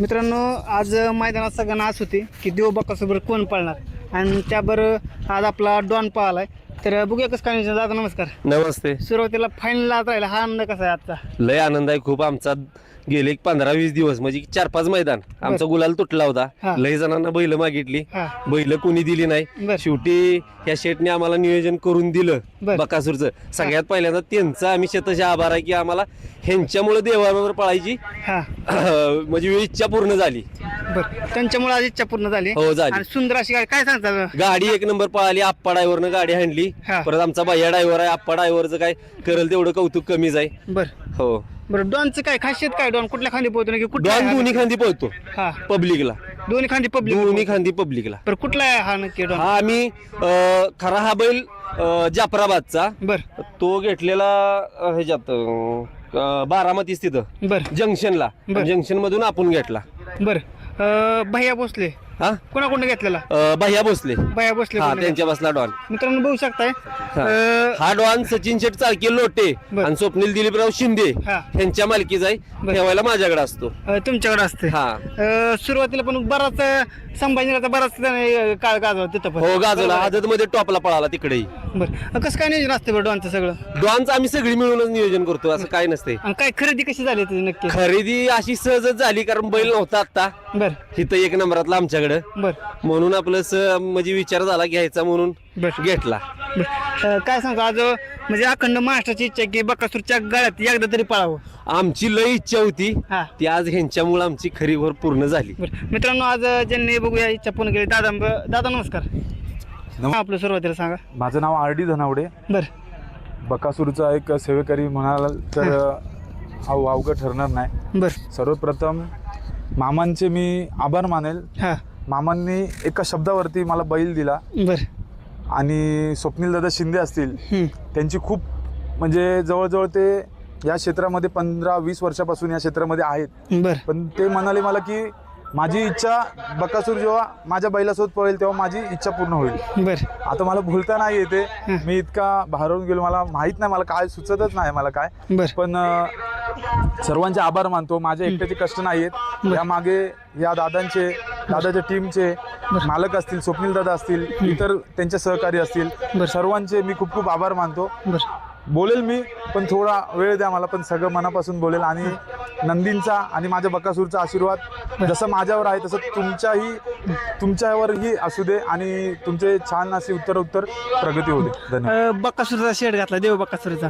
मित्रांनो, आज मैदानात सगळ्यांना आस होती की देव बकासोबत कोण पळणार आणि त्याबरोबर आज आपला डॉन पळालाय. तर बघूया कसं काय नियोजन. दादा नमस्कार. नमस्ते. सुरुवातीला फायनल राहिला, हा आनंद कसा आहे आजचा? लय आनंद आहे खूप. आमचा गेले 15-20 दिवस म्हणजे 4-5 मैदान आमचा गुलाल तुटला हा. होता. लय जणांना बैल मागितली, हा. बैल कोणी दिली नाही. बर. शेवटी या शेटने आम्हाला नियोजन करून दिलं बर. बकासूरचं. सगळ्यात पहिल्यांदा त्यांचा आम्ही शतशः आभार आहे की आम्हाला ह्यांच्यामुळे देवाबरोबर पळायची हा म्हणजे इच्छा पूर्ण झाली. बरं, त्यांच्यामुळे आज इच्छा पूर्ण झाली. हो, झाली. आणि सुंदर अशी काय सांगतात? गाडी 1 नंबर पळाली. आप्पा ड्रायव्हरनं गाडी हाणली. हा. परत आमचा भैया ड्रायव्हर आहे. आप्पा ड्रायव्हरचं काय करेल तेवढं कौतुक कमीच आहे. बरं हो. बरं, डॉनचं काय खासियत काय? डॉन कुठल्या खांदी पोहतो की कुठला डॉन आहे? दोन्ही खांदी पळतो हा, पब्लिकला. दोन्ही खांदी पब्लिक. दोन्ही खांदी पब्लिकला. बरं, कुठला आहे हा नक्की डॉन? हा आम्ही खरा हा बैल जाफराबादचा बरं तो घेतलेला ह्याच्यात बारामतीच तिथं बरं जंक्शनला. बर. जंक्शन मधून आपण घेतला. बरं, भैया भोसले हा कोणाकडून घेतलेला? भैया भोसले. भैया भोसले हा, कोण? त्यांच्या बसला डॉन. मित्रांनो बघू शकताय. हा डॉन सचिन शेठ चाळके लोटे बर. आणि स्वप्नील दिलीपराव शिंदे हा. यांच्या मालकीचा आहे. बर. ठेवायला माझ्याकडे असतो. तुमच्याकडे असते. हा. सुरुवातीला पण बराच संभाजीनगरचा बराच त्याने काळ गाजवला तिथं पण. हो, गाजवला. आदत मध्ये टॉपला पळाला तिकडेही. बरं, कसं काय नियोजन असते बरं डॉनचं सगळं? डॉनचं आम्ही सगळी मिळूनच नियोजन करतो, असं काय नसते. आणि काय खरेदी कशी झाली त्याची नक्की? खरेदी अशी सहजच झाली कारण बैल नव्हता आता बरं इथं 1 नंबरातला आमच्याकडे. बरं म्हणून आपलं म्हणजे विचार झाला घ्यायचा म्हणून बरं घेतला. बरं, काय सांगतो आज म्हणजे अखंड महाराष्ट्राची इच्छा आहे की बकासूरच्या गळ्यात एकदा तरी पळावं. आमची लय इच्छा होती हा. ती आज ह्यांच्यामुळे आमची खरी भर पूर्ण झाली. बरं मित्रांनो, आज ज्यांनी बघूया इच्छा पूर्ण केली. दादा नमस्कार. आपलं सुरुवातीला सांगा. माझं नाव आर.डी. धनावडे. बरं बकासूरचा एक सेवेकरी म्हणाल तर अवघड ठरणार नाही. बरं सर्वप्रथम मामांचे मी आभार मानेल. हां मामांनी एका शब्दावरती मला बैल दिला. बरं आणि स्वप्नील दादा शिंदे असतील, हं. त्यांची खूप म्हणजे जवळजवळ ते या क्षेत्रामध्ये 15-20 वर्षापासून या क्षेत्रामध्ये आहेत. बरं पण ते म्हणाले मला की माझी इच्छा बकासूर जेव्हा माझ्या बैलासोबत पळेल तेव्हा माझी इच्छा पूर्ण होईल. बरं आता मला बोलता नाही येते, मी इतका भारावून गेलो, मला माहित नाही, मला काय सुचतच नाही मला काय. बरं पण सर्वांचे आभार मानतो. माझ्या एकट्याचे कष्ट नाही आहेत. या मागे या दादाच्या टीमचे मालक असतील, स्वप्नील दादा असतील, इतर त्यांचे सहकारी असतील, सर्वांचे मी खूप खूप आभार मानतो. बरं बोलेल मी, पण थोडा वेळ द्या मला, पण सगळं मनापासून बोलेल. आणि नंदींचा आणि माझ्या बकासूरचा आशीर्वाद जसं माझ्यावर आहे तसं तुमच्यावरही असू दे आणि तुमचे छान अशी उत्तर प्रगती होते. धन्यवाद. बकासूरचा शेड घातला, देव बकासूरचा.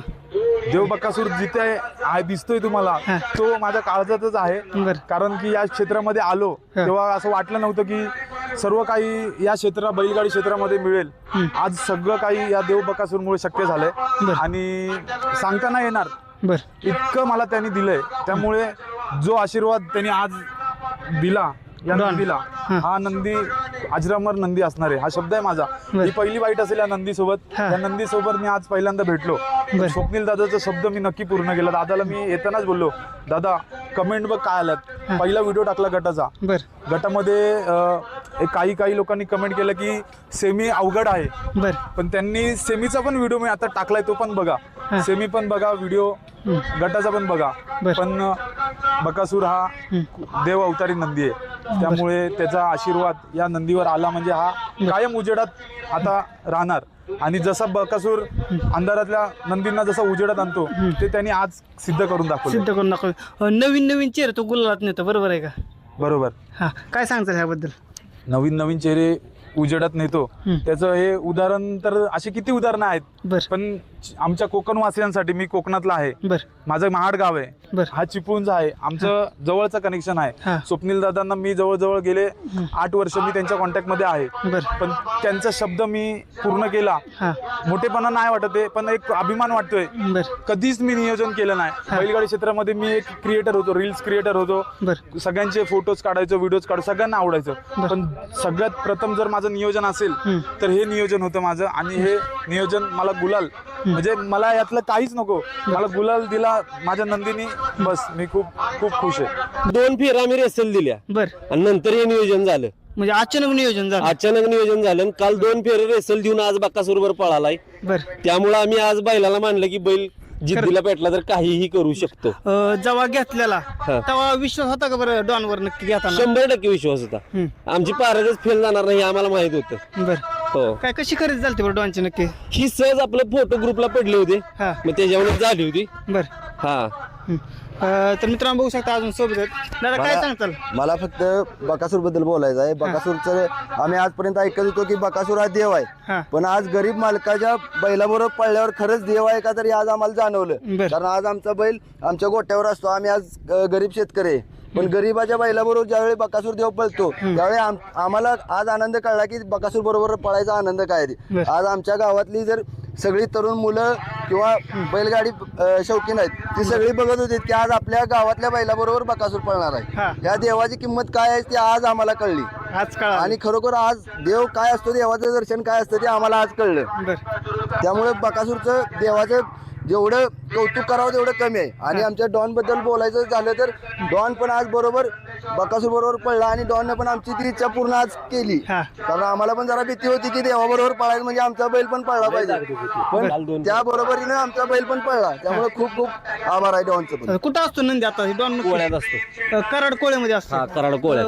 देव बकासूर जिथे आहे दिसतोय तुम्हाला, तो माझ्या काळजातच आहे. बरं. कारण की या क्षेत्रामध्ये आलो तेव्हा असं वाटलं नव्हतं की सर्व काही या बैलगाडी क्षेत्रामध्ये मिळेल. आज सगळं काही या देव बकासूरमुळे शक्य झालंय आणि सांगता नाही येणार बरं इतकं मला त्यांनी दिलंय. त्यामुळे जो आशीर्वाद त्यांनी आज दिला या नंदीला, हा नंदी अजरामर नंदी असणार आहे, हा शब्द आहे माझा. ही पहिली वाईट असेल या नंदीसोबत. या नंदीसोबत मी आज पहिल्यांदा भेटलो. स्वप्नील दादाचा शब्द मी नक्की पूर्ण केला. दादाला मी येतानाच बोललो, दादा कमेंट बघ काय आल्यात. पहिला व्हिडिओ टाकला गटाचा. बरं गटामध्ये काही लोकांनी कमेंट केलं की सेमी अवघड आहे. बरं पण त्यांनी सेमीचा पण व्हिडिओ मी आता टाकलाय, तो पण बघा. सेमी पण बघा व्हिडिओ, गटाचा पण बघा. पण बकासूर हा देव अवतारी नंदी आहे. त्यामुळे त्याचा आशीर्वाद या नंदीवर आला म्हणजे हा कायम उजेडात आता राहणार. आणि जसा बकासूर अंधारातल्या नंदींना जसा उजेडात आणतो ते त्यांनी आज सिद्ध करून दाखवलं. नवीन चेहरे तो गुलालात नेतो, बरोबर आहे का? बरोबर. हा, काय सांगतात ह्याबद्दल? नवीन चेहरे उजेडात नेतो त्याचं हे उदाहरण तर असे किती उदाहरणं आहेत. पण आमच्या कोकणवासियांसाठी, मी कोकणातला आहे, माझं महाड गाव आहे, हा चिपळूणचा आहे, आमचं जवळचं कनेक्शन आहे. स्वप्नील दादांना मी जवळजवळ गेले 8 वर्ष मी त्यांच्या कॉन्टॅक्ट मध्ये आहे. पण त्यांचा शब्द मी पूर्ण केला. मोठेपणा नाही वाटत आहे, पण एक अभिमान वाटतोय. कधीच मी नियोजन केलं नाही. बैलगाडी क्षेत्रामध्ये मी एक क्रिएटर होतो, रील्स क्रिएटर होतो. सगळ्यांचे फोटोज काढायचो, व्हिडिओज काढायचो, सगळ्यांना आवडायचं. पण सगळ्यात प्रथम जर माझं नियोजन असेल तर हे नियोजन होतं माझं. आणि हे नियोजन मला गुलाल, म्हणजे मला यातलं काहीच नको, मला गुलाल दिला माझ्या नंदीनी, बस मी खूप खूप खुश आहे. 2 फेऱ्या आम्ही रेसल दिल्या आणि नंतर हे नियोजन झालं. म्हणजे अचानक नियोजन झालं. काल 2 फेरे रेसल देऊन आज बकासूरवर पळालाय. त्यामुळे आम्ही आज बैलाला मानलं की बैल जिद्दीला पेटला तर काहीही करू शकतो. जेव्हा घेतलेला हा. तेव्हा विश्वास होता का बरं डॉनवर नक्की घेताना? 100% विश्वास होता. आमची पारजच फेल जाणार नाही हे आम्हाला माहित होतं. बर हो, काय कशी खरेदी झाली बरं डॉनची नक्की? ही सहज आपलं फोटो ग्रुपला पडले होते, हा. मग त्याच्यावर झाली होती. बर हा, तर मित्रांनो बघू शकता अजून सोबत आहेत. दादा काय सांगताल? मला फक्त बकासूर बद्दल बोलायचं आहे. बकासूरचं आम्ही आजपर्यंत ऐकत होतो की बकासूर हा देव हा. आहे, पण आज गरीब मालकाच्या बैलाबरोबर पळल्यावर खरंच देव आहे का तरी आज आम्हाला जाणवलं. बर. कारण आज आमचा बैल आमच्या गोट्यावर असतो. आम्ही आज गरीब शेतकरी आहे, पण गरीबाच्या बैलाबरोबर ज्यावेळी बकासूर देव पळतो त्यावेळी आम्हाला आज आनंद कळला की बकासूर बरोबर पळायचा आनंद काय आहे. बर. आज आमच्या गावातली जर सगळी तरुण मुलं किंवा बैलगाडी शौकीन आहेत ती सगळी बघत होती की आज आपल्या गावातल्या बैलाबरोबर बकासूर पळणार हा. आहे. या देवाची किंमत काय आहे ती आज आम्हाला कळली. आज काळ आणि खरोखर आज देव काय असतो, देवाचं दर्शन काय असतं ते आम्हाला आज कळलं. बर त्यामुळे बकासूरचं देवाचं जेवढं कौतुक करावं तेवढं कमी आहे. आणि आमच्या डॉन बद्दल बोलायचं झालं तर डॉन पण आज बरोबर बकासूर बरोबर पळला आणि डॉनने पण आमची ती इच्छा पूर्ण आज केली. हा. कारण आम्हाला पण जरा भीती होती की देवाबरोबर पळायचं म्हणजे आमचा बैल पण पळला पाहिजे, पण त्या बरोबरीने आमचा बैल पण पळला. त्यामुळे खूप खूप आभार आहे डॉनचं पण. कुठं असतो नंदी आता? डॉन कोळ्यात असतो. कराड कोळ्यामध्ये असतो. हा, कराड कोळ्यात.